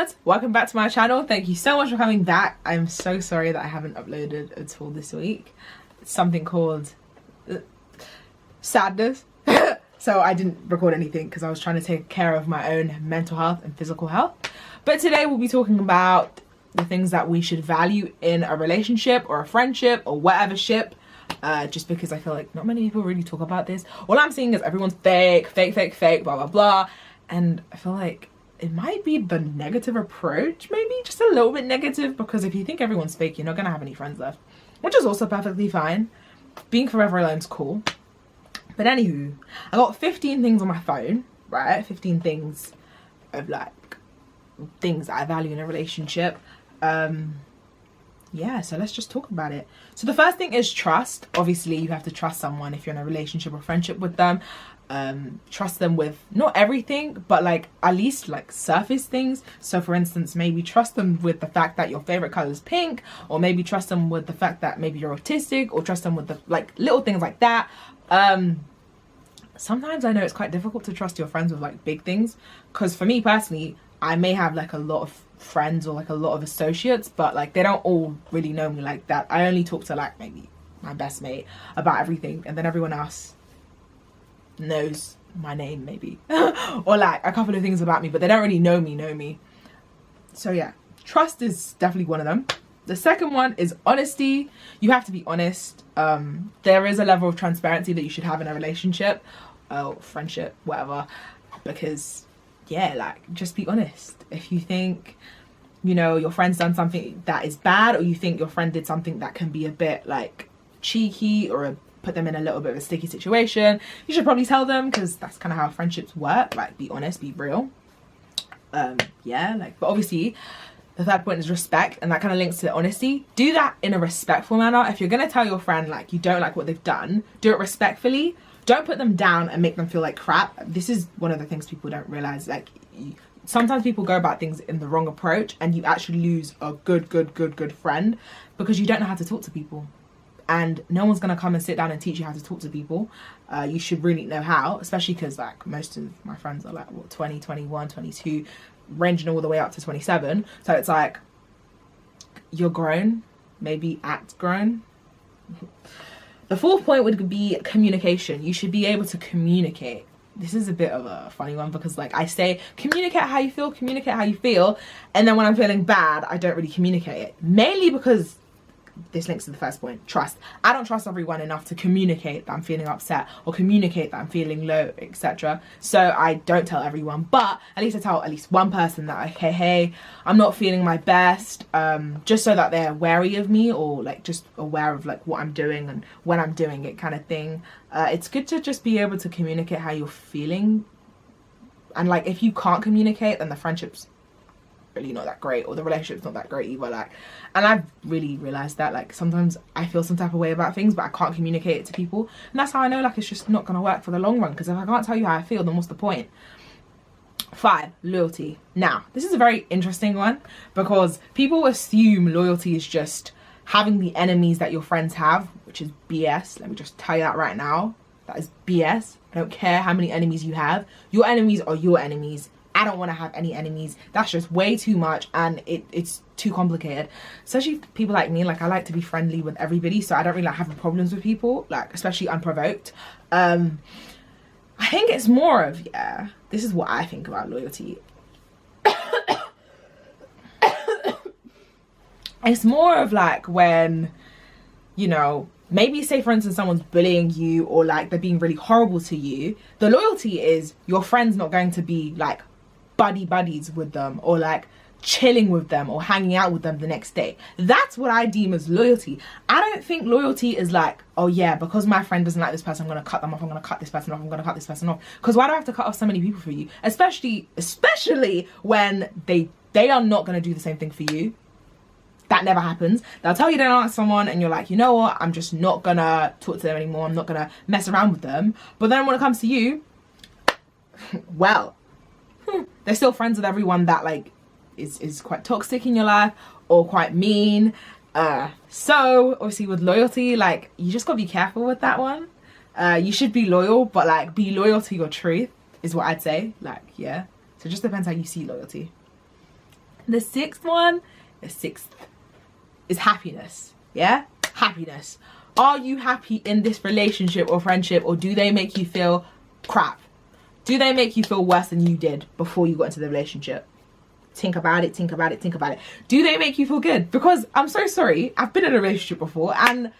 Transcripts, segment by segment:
viewers, welcome back to my channel. Thank you so much for coming back. I'm so sorry that I haven't uploaded at all this week. It's something called sadness. So I didn't record anything because I was trying to take care of my own mental health and physical health. But today we'll be talking about the things that we should value in a relationship or a friendship or whatever ship. Just because I feel like not many people really talk about this. All I'm seeing is everyone's fake, blah, blah, blah. And I feel like it might be the negative approach, maybe just a little bit negative, because if you think everyone's fake, you're not gonna have any friends left, which is also perfectly fine. Being forever alone's cool. But anywho, I got 15 things on my phone, right? 15 things of like things that I value in a relationship. Yeah, so let's just talk about it. So the first thing is trust. Obviously you have to trust someone if you're in a relationship or friendship with them. Trust them with not everything, but like at least like surface things. So for instance, maybe trust them with the fact that your favorite color is pink, or maybe trust them with the fact that maybe you're autistic, or trust them with the like little things like that. Sometimes I know it's quite difficult to trust your friends with like big things, because for me personally, I may have like a lot of friends or like a lot of associates, but like they don't all really know me like that. I only talk to like maybe my best mate about everything, and then everyone else knows my name maybe or like a couple of things about me, but they don't really know me. So yeah, trust is definitely one of them. The second one is honesty. You have to be honest. There is a level of transparency that you should have in a relationship, friendship, whatever, because yeah, like just be honest. If you think, you know, your friend's done something that is bad, or you think your friend did something that can be a bit like cheeky or put them in a little bit of a sticky situation, you should probably tell them, because that's kind of how friendships work. Like, be honest, be real. Yeah, like, but obviously the third point is respect, and that kind of links to honesty. Do that in a respectful manner. If you're gonna tell your friend like you don't like what they've done, do it respectfully. Don't put them down and make them feel like crap. This is one of the things people don't realize. Like, sometimes people go about things in the wrong approach, and you actually lose a good friend because you don't know how to talk to people. And no one's gonna come and sit down and teach you how to talk to people. You should really know how, especially because like most of my friends are like what, 20, 21, 22, ranging all the way up to 27. So it's like, you're grown, maybe act grown. The fourth point would be communication. You should be able to communicate. This is a bit of a funny one, because like I say, communicate how you feel, and then when I'm feeling bad, I don't really communicate it. Mainly because this links to the first point, trust. I don't trust everyone enough to communicate that I'm feeling upset, or communicate that I'm feeling low, etc. So I don't tell everyone, but at least I tell at least one person that, okay, hey, I'm not feeling my best, just so that they're wary of me, or like just aware of like what I'm doing and when I'm doing it, kind of thing. It's good to just be able to communicate how you're feeling, and like if you can't communicate, then the friendship's really not that great, or the relationship's not that great either. Like, and I've really realized that like sometimes I feel some type of way about things, but I can't communicate it to people, and that's how I know like it's just not gonna work for the long run, because if I can't tell you how I feel, then what's the point? 5, loyalty. Now this is a very interesting one, because people assume loyalty is just having the enemies that your friends have, which is BS. Let me just tell you that right now, that is BS. I don't care how many enemies you have, your enemies are your enemies. I don't want to have any enemies. That's just way too much, and it's too complicated. Especially people like me, like I like to be friendly with everybody, so I don't really like having problems with people, like especially unprovoked. I think it's more of, yeah, this is what I think about loyalty. It's more of like when, you know, maybe say for instance someone's bullying you, or like they're being really horrible to you. The loyalty is your friend's not going to be like buddies with them, or like chilling with them, or hanging out with them the next day. That's what I deem as loyalty. I don't think loyalty is like, oh yeah, because my friend doesn't like this person, I'm gonna cut them off, I'm gonna cut this person off, I'm gonna cut this person off. Because why do I have to cut off so many people for you? Especially when they are not gonna do the same thing for you. That never happens. They'll tell you they don't like someone, and you're like, you know what, I'm just not gonna talk to them anymore, I'm not gonna mess around with them. But then when it comes to you, well, they're still friends with everyone that like is quite toxic in your life, or quite mean. So obviously with loyalty, like you just gotta be careful with that one. You should be loyal, but like be loyal to your truth is what I'd say. Like, yeah, so it just depends how you see loyalty. The sixth one, the sixth is happiness. Yeah, happiness. Are you happy in this relationship or friendship, or do they make you feel crap? Do they make you feel worse than you did before you got into the relationship? Think about it, think about it, think about it. Do they make you feel good? Because I'm so sorry, I've been in a relationship before and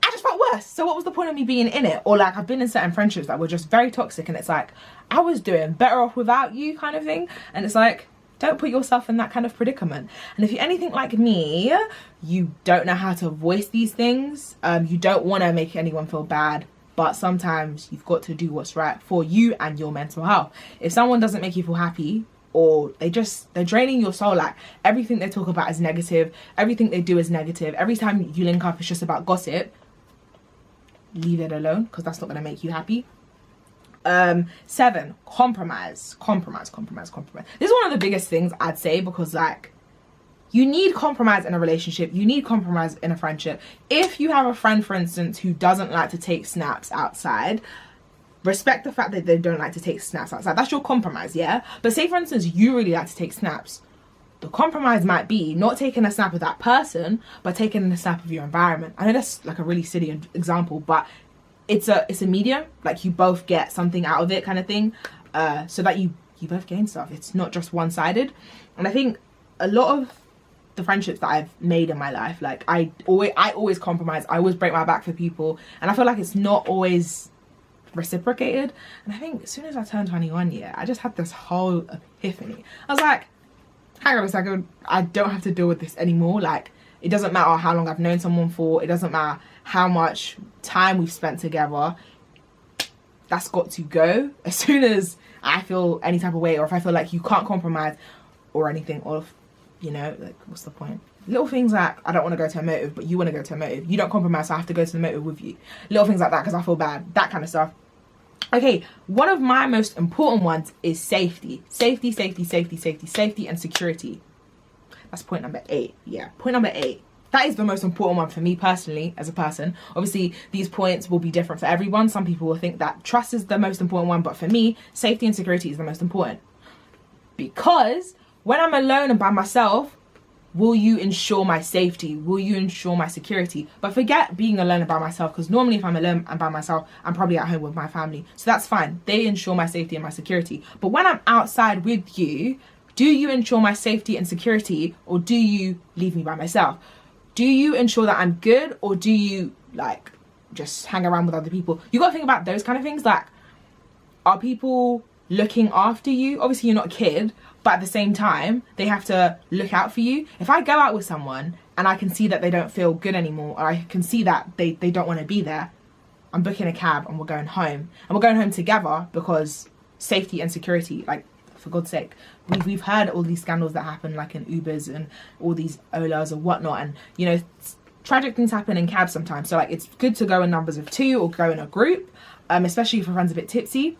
I just felt worse. So what was the point of me being in it? Or like, I've been in certain friendships that were just very toxic, and it's like, I was doing better off without you, kind of thing. And it's like, don't put yourself in that kind of predicament. And if you're anything like me, you don't know how to voice these things. You don't want to make anyone feel bad, but sometimes you've got to do what's right for you and your mental health. If someone doesn't make you feel happy, or they're draining your soul, like everything they talk about is negative, everything they do is negative, every time you link up it's just about gossip, leave it alone, because that's not going to make you happy. 7, compromise. This is one of the biggest things I'd say, because like, you need compromise in a relationship, you need compromise in a friendship. If you have a friend, for instance, who doesn't like to take snaps outside, respect the fact that they don't like to take snaps outside. That's your compromise, yeah? But say, for instance, you really like to take snaps. The compromise might be not taking a snap of that person, but taking a snap of your environment. I know that's like a really silly example, but it's a medium. Like, you both get something out of it, kind of thing, so that you both gain stuff. It's not just one-sided. And I think a lot of the friendships that I've made in my life, like I always compromise. I always break my back for people, and I feel like it's not always reciprocated. And I think as soon as I turned 21, yeah, I just had this whole epiphany. I was like, hang on a second, I don't have to deal with this anymore. Like, it doesn't matter how long I've known someone for, it doesn't matter how much time we've spent together, that's got to go. As soon as I feel any type of way, or if I feel like you can't compromise or anything, or if, you know, like, what's the point? Little things like, I don't want to go to a motive, but you want to go to a motive. You don't compromise, so I have to go to the motive with you. Little things like that, because I feel bad. That kind of stuff. Okay, one of my most important ones is safety. Safety, and security. That's point number 8. Yeah, point number 8. That is the most important one for me personally, as a person. Obviously, these points will be different for everyone. Some people will think that trust is the most important one, but for me, safety and security is the most important. Because when I'm alone and by myself, will you ensure my safety? Will you ensure my security? But forget being alone and by myself, because normally if I'm alone and by myself, I'm probably at home with my family. So that's fine. They ensure my safety and my security. But when I'm outside with you, do you ensure my safety and security, or do you leave me by myself? Do you ensure that I'm good, or do you like just hang around with other people? You got to think about those kind of things. Like, are people looking after you? Obviously you're not a kid, but at the same time, they have to look out for you. If I go out with someone and I can see that they don't feel good anymore, or I can see that they don't want to be there, I'm booking a cab and we're going home. And we're going home together, because safety and security, like, for God's sake. We've heard all these scandals that happen, like in Ubers and all these Olas or whatnot. And, you know, tragic things happen in cabs sometimes. So, like, it's good to go in numbers of 2 or go in a group, especially if a friend's a bit tipsy.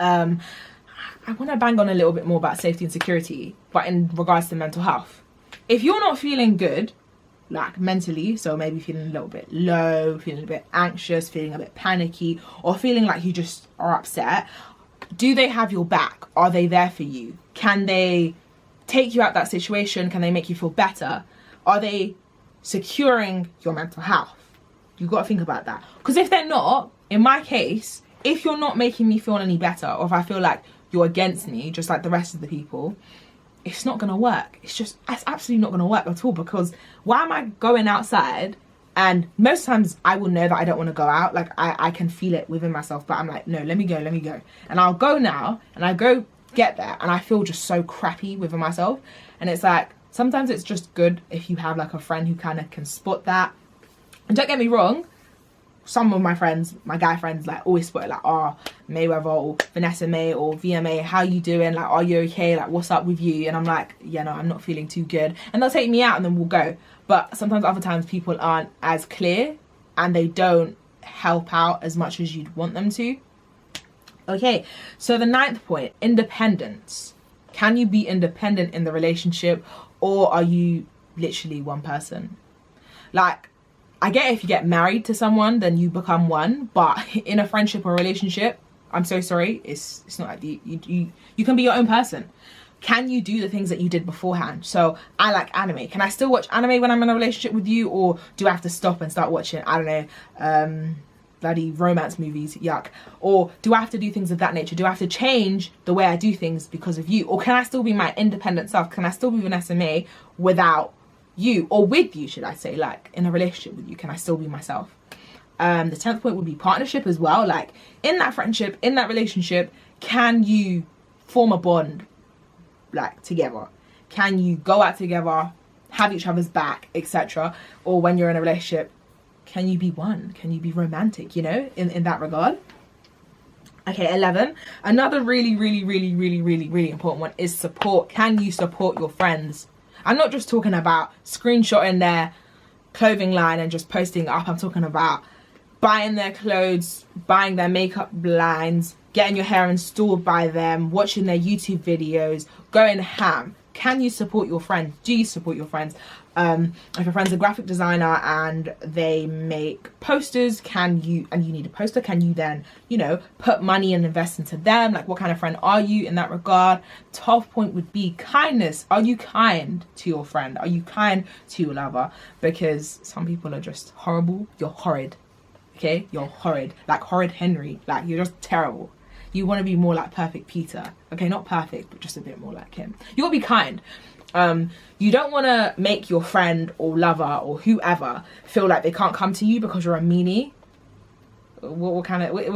I want to bang on a little bit more about safety and security, but in regards to mental health. If you're not feeling good, like mentally, so maybe feeling a little bit low, feeling a bit anxious, feeling a bit panicky, or feeling like you just are upset, do they have your back? Are they there for you? Can they take you out that situation? Can they make you feel better? Are they securing your mental health? You've got to think about that. Because if they're not, in my case, if you're not making me feel any better, or if I feel like you're against me, just like the rest of the people, it's not going to work. It's absolutely not going to work at all, because why am I going outside? And most times I will know that I don't want to go out. Like, I can feel it within myself, but I'm like, no, let me go. And I'll go now, and I go get there, and I feel just so crappy within myself. And it's like, sometimes it's just good if you have like a friend who kind of can spot that. And don't get me wrong, some of my friends, my guy friends, like, always spot it, like, oh, Mayweather or Vanessa-May or VMA, how you doing? Like, are you okay? Like, what's up with you? And I'm like, yeah, no, I'm not feeling too good. And they'll take me out and then we'll go. But sometimes other times people aren't as clear and they don't help out as much as you'd want them to. Okay, so the 9th point, independence. Can you be independent in the relationship, or are you literally one person? Like, I get if you get married to someone, then you become one, but in a friendship or relationship, I'm so sorry, it's not like you can be your own person. Can you do the things that you did beforehand? So I like anime. Can I still watch anime when I'm in a relationship with you, or do I have to stop and start watching, I don't know, bloody romance movies, yuck? Or do I have to do things of that nature? Do I have to change the way I do things because of you? Or can I still be my independent self? Can I still be Vanessa-May without you, or with you, should I say, like in a relationship with you? Can I still be myself? The 10th point would be partnership as well. Like in that friendship, in that relationship, can you form a bond like together? Can you go out together, have each other's back, etc.? Or when you're in a relationship, can you be one? Can you be romantic, you know, in that regard? Okay, 11. Another really important one is support. Can you support your friends? I'm not just talking about screenshotting their clothing line and just posting it up. I'm talking about buying their clothes, buying their makeup lines, getting your hair installed by them, watching their YouTube videos, going ham. Can you support your friends? Do you support your friends? If your friend's a graphic designer and they make posters, and you need a poster, can you then, you know, put money and invest into them? Like, what kind of friend are you in that regard? 12th point would be kindness. Are you kind to your friend? Are you kind to your lover? Because some people are just horrible. You're horrid. Okay? You're horrid. Like horrid Henry. Like, you're just terrible. You want to be more like perfect Peter. Okay, not perfect, but just a bit more like him. You want to be kind. You don't want to make your friend or lover or whoever feel like they can't come to you because you're a meanie. What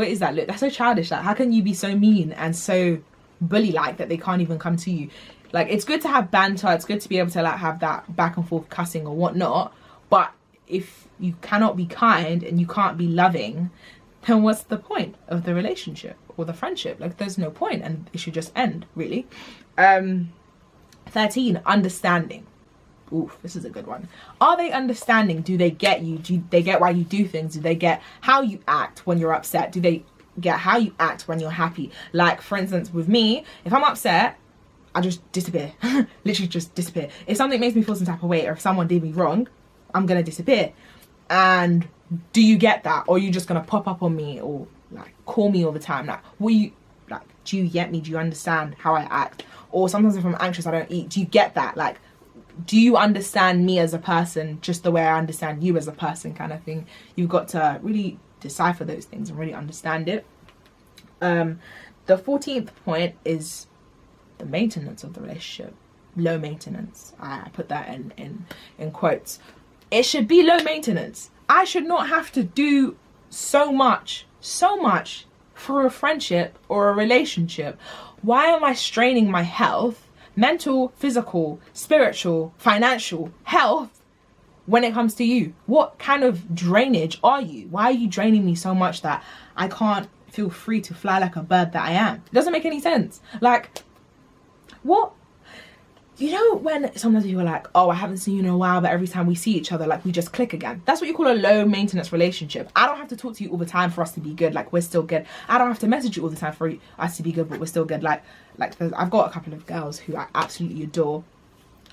is that? Look, that's so childish. Like, how can you be so mean and so bully-like that they can't even come to you? Like, it's good to have banter. It's good to be able to like have that back and forth cussing or whatnot. But if you cannot be kind and you can't be loving, then what's the point of the relationship or the friendship? Like, there's no point, and it should just end, really. 13, understanding. Oof, this is a good one. Are they understanding? Do they get you? Do they get why you do things? Do they get how you act when you're upset? Do they get how you act when you're happy? Like, for instance, with me, if I'm upset, I just disappear. Literally just disappear. If something makes me feel some type of way, or if someone did me wrong, I'm gonna disappear. And do you get that? Or are you just gonna pop up on me or like call me all the time? Like, do you get me? Do you understand how I act? Or sometimes if I'm anxious, I don't eat. Do you get that? Like, do you understand me as a person just the way I understand you as a person, kind of thing? You've got to really decipher those things and really understand it. The 14th point is the maintenance of the relationship. Low maintenance. I put that in quotes. It should be low maintenance. I should not have to do so much for a friendship or a relationship. Why am I straining my health, mental, physical, spiritual, financial health when it comes to you? What kind of drainage are you? Why are you draining me so much that I can't feel free to fly like a bird that I am? It doesn't make any sense. Like, what? You know when sometimes people are like, oh, I haven't seen you in a while, but every time we see each other, like, we just click again. That's what you call a low maintenance relationship. I don't have to talk to you all the time for us to be good. Like, we're still good. I don't have to message you all the time for us to be good, but we're still good. Like I've got a couple of girls who I absolutely adore,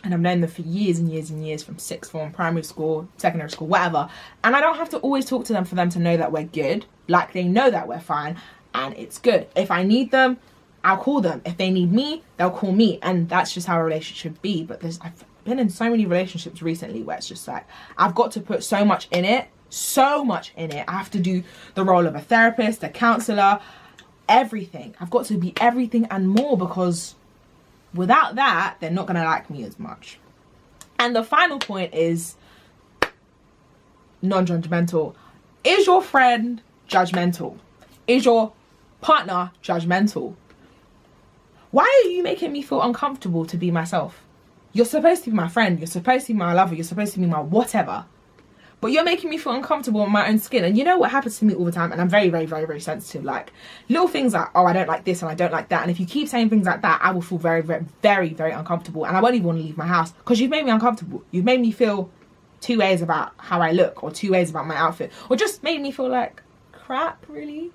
and I've known them for years and years and years, from sixth form, primary school, secondary school, whatever. And I don't have to always talk to them for them to know that we're good. Like, they know that we're fine and it's good. If I need them, I'll call them. If they need me, they'll call me. And that's just how a relationship should be. But I've been in so many relationships recently where it's just like, I've got to put so much in it. I have to do the role of a therapist, a counselor, everything. I've got to be everything and more, because without that, they're not going to like me as much. And the final point is non-judgmental. Is your friend judgmental? Is your partner judgmental? Why are you making me feel uncomfortable to be myself? You're supposed to be my friend. You're supposed to be my lover. You're supposed to be my whatever. But you're making me feel uncomfortable in my own skin. And you know what happens to me all the time? And I'm very, very, very, very sensitive. Like, little things like, oh, I don't like this and I don't like that. And if you keep saying things like that, I will feel very, very, very, very uncomfortable. And I won't even want to leave my house, because you've made me uncomfortable. You've made me feel two ways about how I look, or two ways about my outfit, or just made me feel like crap, really.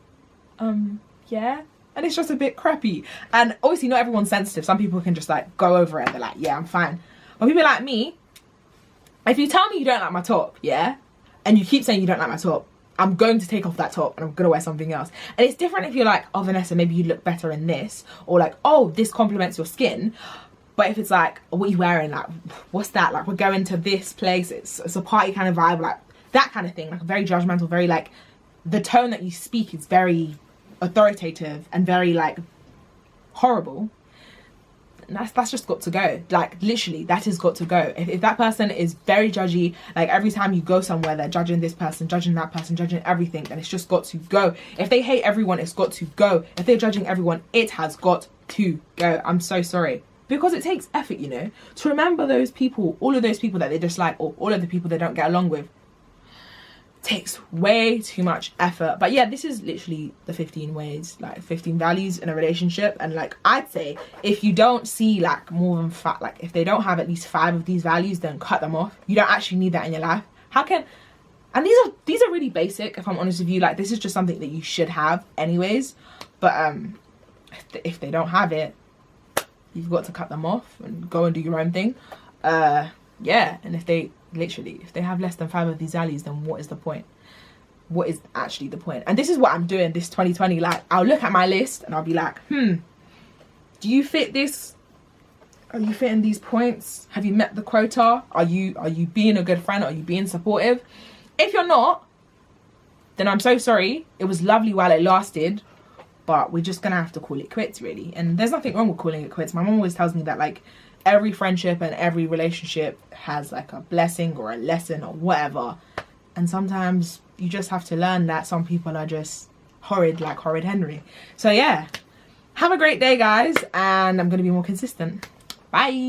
Yeah. And it's just a bit crappy. And obviously not everyone's sensitive. Some people can just like go over it. They're like, yeah, I'm fine. But people like me, if you tell me you don't like my top, yeah, and you keep saying you don't like my top, I'm going to take off that top and I'm going to wear something else. And it's different if you're like, oh, Vanessa, maybe you look better in this. Or like, oh, this complements your skin. But if it's like, what are you wearing? Like, what's that? Like, we're going to this place. It's a party kind of vibe, like that kind of thing. Like very judgmental, very like, the tone that you speak is very authoritative and very like horrible. And that's just got to go. Like literally, that has got to go. If that person is very judgy, like every time you go somewhere, they're judging this person, judging that person, judging everything, then it's just got to go. If they hate everyone, it's got to go. If they're judging everyone, it has got to go. I'm so sorry. Because it takes effort, you know, to remember those people, all of those people that they dislike, or all of the people they don't get along with. It takes way too much effort. But yeah, this is literally the 15 ways, like 15 values in a relationship. And like, I'd say if you don't see like more than like if they don't have at least 5 of these values, then cut them off. You don't actually need that in your life. How can, and these are really basic, if I'm honest with you. Like, this is just something that you should have anyways. But if they don't have it, you've got to cut them off and go and do your own thing. Yeah, and if they have less than 5 of these values, then what is the point? What is actually the point? And this is what I'm doing this 2020. Like, I'll look at my list and I'll be like, do you fit this? Are you fitting these points? Have you met the quota? Are you being a good friend? Are you being supportive? If you're not, then I'm so sorry. It was lovely while it lasted, but we're just gonna have to call it quits, really. And there's nothing wrong with calling it quits. My mom always tells me that like every friendship and every relationship has like a blessing or a lesson or whatever. And sometimes you just have to learn that some people are just horrid, like Horrid Henry. So yeah, have a great day, guys, and I'm gonna be more consistent. Bye.